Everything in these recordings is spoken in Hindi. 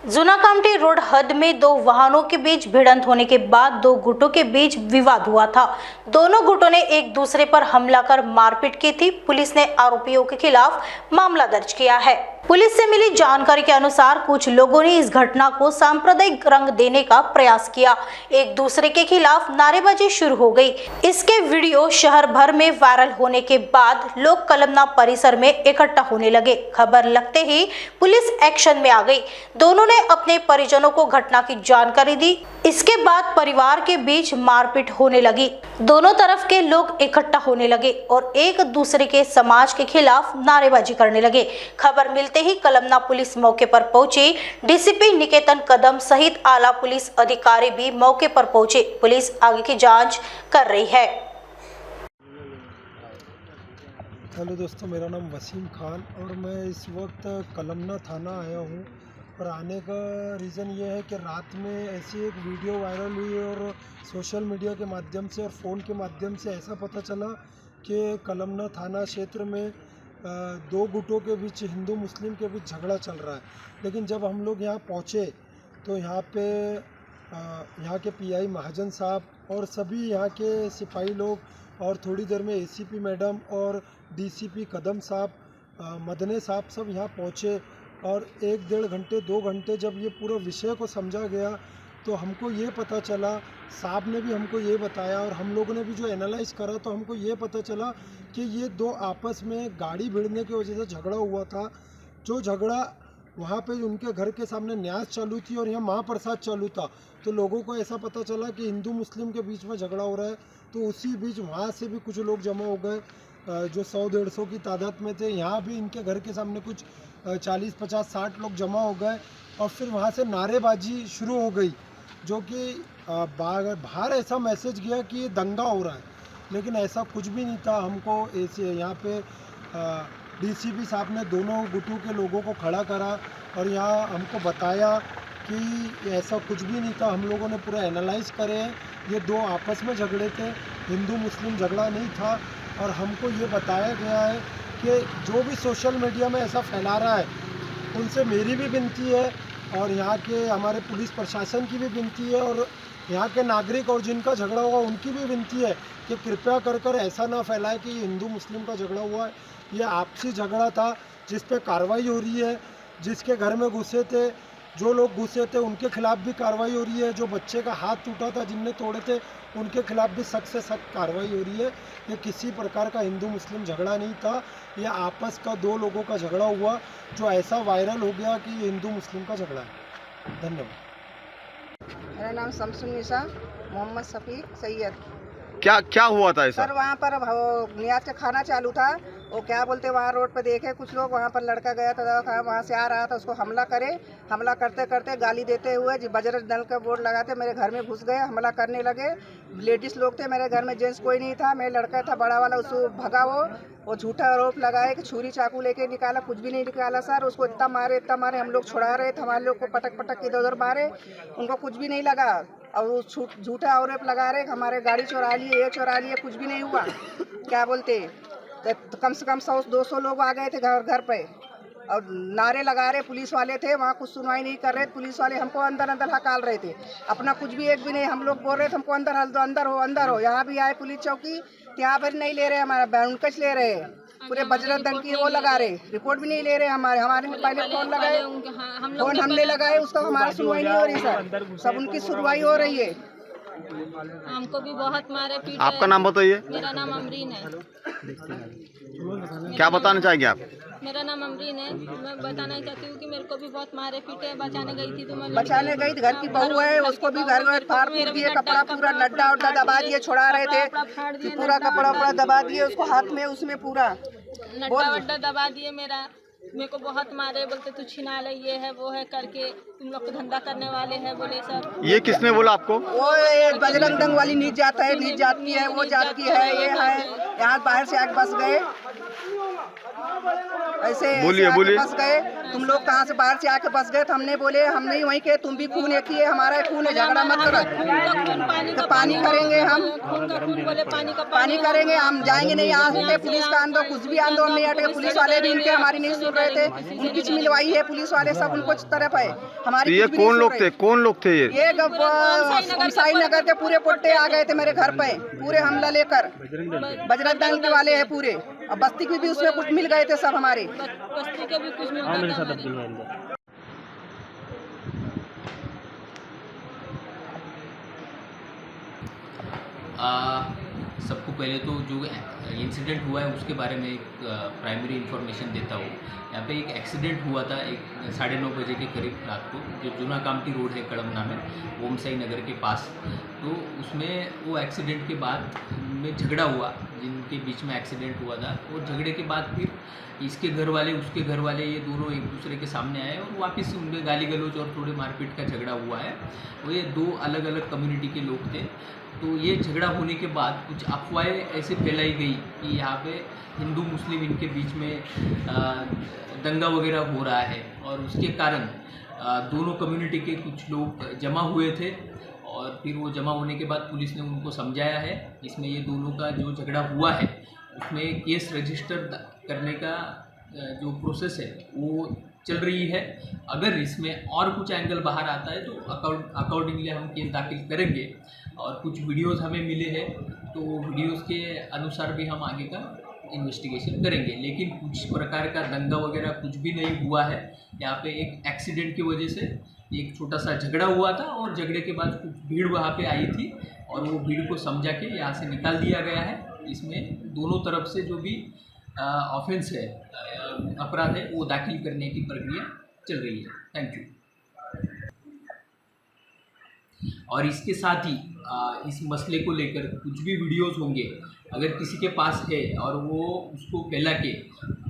जूनाकामठी रोड हद में दो वाहनों के बीच भिड़ंत होने के बाद दो गुटों के बीच विवाद हुआ था। दोनों गुटों ने एक दूसरे पर हमला कर मारपीट की थी। पुलिस ने आरोपियों के खिलाफ मामला दर्ज किया है। पुलिस से मिली जानकारी के अनुसार कुछ लोगों ने इस घटना को सांप्रदायिक रंग देने का प्रयास किया। एक दूसरे के खिलाफ नारेबाजी शुरू हो गई। इसके वीडियो शहर भर में वायरल होने के बाद लोग कलमना परिसर में इकट्ठा होने लगे। खबर लगते ही पुलिस एक्शन में आ गई। दोनों ने अपने परिजनों को घटना की जानकारी दी। इसके बाद परिवार के बीच मारपीट होने लगी। दोनों तरफ के लोग इकट्ठा होने लगे और एक दूसरे के समाज के खिलाफ नारेबाजी करने लगे। खबर मिलते ही कलमना पुलिस मौके पर पहुंची। डीसीपी निकेतन कदम सहित आला पुलिस अधिकारी भी मौके पर पहुंचे। पुलिस आगे की जांच कर रही है। हेलो दोस्तों, मेरा नाम वसीम खान और मैं इस वक्त कलमना थाना आया हूँ। और आने का रीज़न ये है कि रात में ऐसी एक वीडियो वायरल हुई और सोशल मीडिया के माध्यम से और फ़ोन के माध्यम से ऐसा पता चला कि कलमना थाना क्षेत्र में दो गुटों के बीच, हिंदू मुस्लिम के बीच झगड़ा चल रहा है। लेकिन जब हम लोग यहाँ पहुँचे तो यहाँ के पीआई महाजन साहब और सभी यहाँ के सिपाही लोग और थोड़ी देर में एसीपी मैडम और डीसीपी कदम साहब, मदने साहब सब यहाँ पहुँचे। और 1-1.5 घंटे 2 घंटे जब ये पूरा विषय को समझा गया तो हमको ये पता चला, साहब ने भी हमको ये बताया और हम लोगों ने भी जो एनालाइज करा तो हमको ये पता चला कि ये दो आपस में गाड़ी भिड़ने की वजह से झगड़ा हुआ था। जो झगड़ा वहाँ पे उनके घर के सामने न्यास चालू थी और यहाँ महाप्रसाद चालू था, तो लोगों को ऐसा पता चला कि हिंदू मुस्लिम के बीच में झगड़ा हो रहा है। तो उसी बीच वहाँ से भी कुछ लोग जमा हो गए जो 100-150 की तादाद में थे। यहाँ भी इनके घर के सामने कुछ 40-50-60 लोग जमा हो गए और फिर वहाँ से नारेबाजी शुरू हो गई, जो कि बाहर ऐसा मैसेज गया कि ये दंगा हो रहा है, लेकिन ऐसा कुछ भी नहीं था। हमको ऐसे यहाँ पे डीसीपी साहब ने दोनों गुटों के लोगों को खड़ा करा और यहाँ हमको बताया कि ऐसा कुछ भी नहीं था। हम लोगों ने पूरा एनालाइज करे, ये दो आपस में झगड़े थे, हिंदू मुस्लिम झगड़ा नहीं था। और हमको ये बताया गया है कि जो भी सोशल मीडिया में ऐसा फैला रहा है, उनसे मेरी भी विनती है और यहाँ के हमारे पुलिस प्रशासन की भी विनती है और यहाँ के नागरिक और जिनका झगड़ा हुआ उनकी भी विनती है कि कृपया कर ऐसा ना फैलाए कि ये हिंदू मुस्लिम का झगड़ा हुआ है। ये आपसी झगड़ा था जिस पे कार्रवाई हो रही है। जिसके घर में घुसे थे, जो लोग घुसे थे, उनके खिलाफ भी कार्रवाई हो रही है। जो बच्चे का हाथ टूटा था, जिनने तोड़े थे, उनके खिलाफ भी सख्त से सख्त कार्रवाई हो रही है। ये किसी प्रकार का हिंदू मुस्लिम झगड़ा नहीं था, ये आपस का दो लोगों का झगड़ा हुआ जो ऐसा वायरल हो गया कि ये हिंदू मुस्लिम का झगड़ा है। धन्यवाद। मेरा नाम शमसुन्निसा मोहम्मद शफीक सैयद। क्या हुआ था ऐसा? सर वहाँ पर नियाज का खाना चालू था, वो क्या बोलते वहाँ रोड पे देखे कुछ लोग, वहाँ पर लड़का गया था, वहाँ से आ रहा था, उसको हमला करते करते गाली देते हुए बजरंग दल का बोर्ड लगाते मेरे घर में घुस गए, हमला करने लगे। लेडीज़ लोग थे मेरे घर में, जेंट्स कोई नहीं था। मेरा लड़का था बड़ा वाला, उसको भगा, वो झूठा आरोप लगाए कि छुरी चाकू लेके निकाला, कुछ भी नहीं निकाला सर। उसको इतना मारे, हम लोग छुड़ा रहे थे, हमारे लोग को पटक के इधर उधर मारे, उनको कुछ भी नहीं लगा। और वो झूठा आरोप लगा रहे हमारे गाड़ी चुरा लिए, ये चुरा लिए, कुछ भी नहीं हुआ। क्या बोलते तो कम से कम 100-200 लोग आ गए थे घर पे और नारे लगा रहे। पुलिस वाले थे वहाँ, कुछ सुनवाई नहीं कर रहे। पुलिस वाले हमको अंदर हकाल रहे थे, अपना कुछ भी एक भी नहीं। हम लोग बोल रहे थे हमको अंदर हो। यहाँ भी आए पुलिस चौकी, यहाँ पर नहीं ले रहे, हमारा बैंकच ले रहे, पूरे बजरंग दल की वो लगा रहे, रिपोर्ट भी नहीं ले रहे। हमारे पहले फोन लगाए, फोन हमने लगाए, उसका हमारा सुनवाई नहीं हो रही सर, सब उनकी सुनवाई हो रही है। हमको भी बहुत मारे पीटे। आपका नाम बताइए। मेरा नाम अमरीन है। क्या बताना चाहेंगे आप? मेरा नाम अमरीन है। मैं बताना चाहती हूँ कि मेरे को भी बहुत मारे पीटे। बचाने गई थी तो मैं बचाने गई थी, घर की बहू है, उसको भी घर में फाड़ फूट दिए, कपड़ा पूरा नड्डा उड्डा दबा दिए, छुड़ा रहे थे, पूरा कपड़ा दबा दिए उसको हाथ में, उसमें पूरा नड्डा वड्डा दबा दिए। मेरे को बहुत मारे, बोलते तू छिना ले, ये है वो है करके, तुम लोग को धंधा करने वाले हैं बोले सर। ये किसने बोला आपको? वो बजरंग दल वाली नीच जात है, नीच जात की है, वो जात की है, ये है। यहाँ बाहर से आके बस गए। ऐसे बोलिए, आके बोलिए। फंस गए। तुम लोग कहाँ से बाहर से आके फंस गए? तो हमने बोले हम नहीं वहीं के, तुम भी खून एक ही है, हमारा खून है, झगड़ा मत करो। तो पानी करेंगे हम, पानी करेंगे हम, जाएंगे नहीं यहाँ से। पुलिस का आंदो, कुछ भी आंदो हम नहीं हटेंगे। पुलिस वाले भी इनके हमारी नहीं सुन रहे थे, उनकी मिलवाई है पुलिस वाले, सब उनको तरफ है, तो हमारी ये कुछ भी नहीं कौन सुन लोग रहे। थे, कौन लोग थे ये? ये साई नगर के पूरे पोट्टे आ गए थे मेरे घर पे, पूरे हमला लेकर। बजरंग दल के वाले हैं पूरे, और बस्ती के भी उसमें कुछ मिल गए थे सब हमारे। बस्ती के भी कुछ मिलता था। सबको पहले तो जो इंसिडेंट हुआ है उसके बारे में एक प्राइमरी इन्फॉर्मेशन देता हूँ। यहाँ पे एक एक्सीडेंट हुआ था 9:30 बजे के करीब रात को, जो जूना कामटी रोड है कड़मना में, ओम साई नगर के पास। तो उसमें वो एक्सीडेंट के बाद में झगड़ा हुआ, जिनके बीच में एक्सीडेंट हुआ था। वो झगड़े के बाद फिर इसके घर वाले उसके घर वाले ये दोनों एक दूसरे के सामने आए और वापस उनमें गाली गलौज और थोड़े मारपीट का झगड़ा हुआ है। वो ये दो अलग अलग कम्युनिटी के लोग थे। तो ये झगड़ा होने के बाद कुछ अफवाहें ऐसे फैलाई गई कि यहाँ पे हिंदू मुस्लिम इनके बीच में दंगा वगैरह हो रहा है, और उसके कारण दोनों कम्युनिटी के कुछ लोग जमा हुए थे। और फिर वो जमा होने के बाद पुलिस ने उनको समझाया है। इसमें ये दोनों का जो झगड़ा हुआ है उसमें केस रजिस्टर करने का जो प्रोसेस है वो चल रही है। अगर इसमें और कुछ एंगल बाहर आता है तो अकॉर्डिंगली हम केस दाखिल करेंगे। और कुछ वीडियोस हमें मिले हैं, तो वीडियोस के अनुसार भी हम आगे का इन्वेस्टिगेशन करेंगे। लेकिन कुछ प्रकार का दंगा वगैरह कुछ भी नहीं हुआ है। यहाँ पे एक एक्सीडेंट की वजह से एक छोटा सा झगड़ा हुआ था, और झगड़े के बाद कुछ भीड़ वहाँ पे आई थी, और वो भीड़ को समझा के यहाँ से निकाल दिया गया है। इसमें दोनों तरफ से जो भी ऑफेंस है, अपराध है, वो दाखिल करने की प्रक्रिया चल रही है। Thank you. और इसके साथ ही इस मसले को लेकर कुछ भी वीडियोस होंगे, अगर किसी के पास है और वो उसको फैला के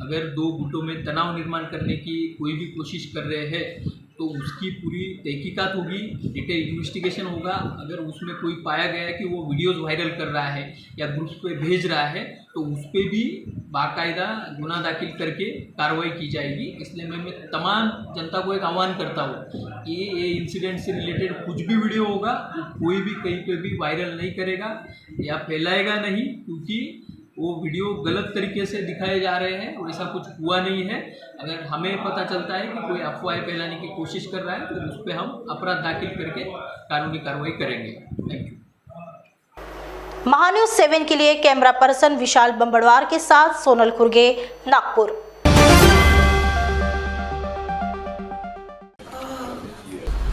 अगर दो गुटों में तनाव निर्माण करने की कोई भी कोशिश कर रहे हैं, तो उसकी पूरी तहकीकात होगी, डिटेल इन्वेस्टिगेशन होगा। अगर उसमें कोई पाया गया कि वो वीडियोस वायरल कर रहा है या ग्रुप्स पे भेज रहा है, तो उस पर भी बाकायदा गुनाह दाखिल करके कार्रवाई की जाएगी। इसलिए मैं तमाम जनता को एक आह्वान करता हूँ कि ये इंसिडेंट से रिलेटेड कुछ भी वीडियो होगा वो कोई भी कहीं पे भी वायरल नहीं करेगा या फैलाएगा नहीं, क्योंकि वो वीडियो गलत तरीके से दिखाए जा रहे हैं, वैसा कुछ हुआ नहीं है। अगर हमें पता चलता है कि कोई अफवाह फैलाने की कोशिश कर रहा है, तो उस पर हम अपराध दाखिल करके कानूनी कार्रवाई करेंगे। Thank you. महान्यूज 7 के लिए कैमरा पर्सन विशाल बंबड़वार के साथ सोनल खुर्गे, नागपुर।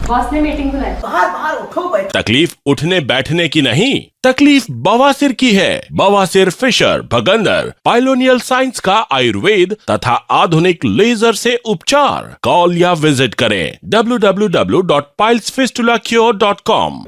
बॉस ने मीटिंग बुलाई। तकलीफ उठने बैठने की नहीं, तकलीफ बवासीर की है। बवासीर, फिशर, भगंदर, पाइलोनियल साइंस का आयुर्वेद तथा आधुनिक लेजर से उपचार। कॉल या विजिट करें www.pilesfistulacure.com।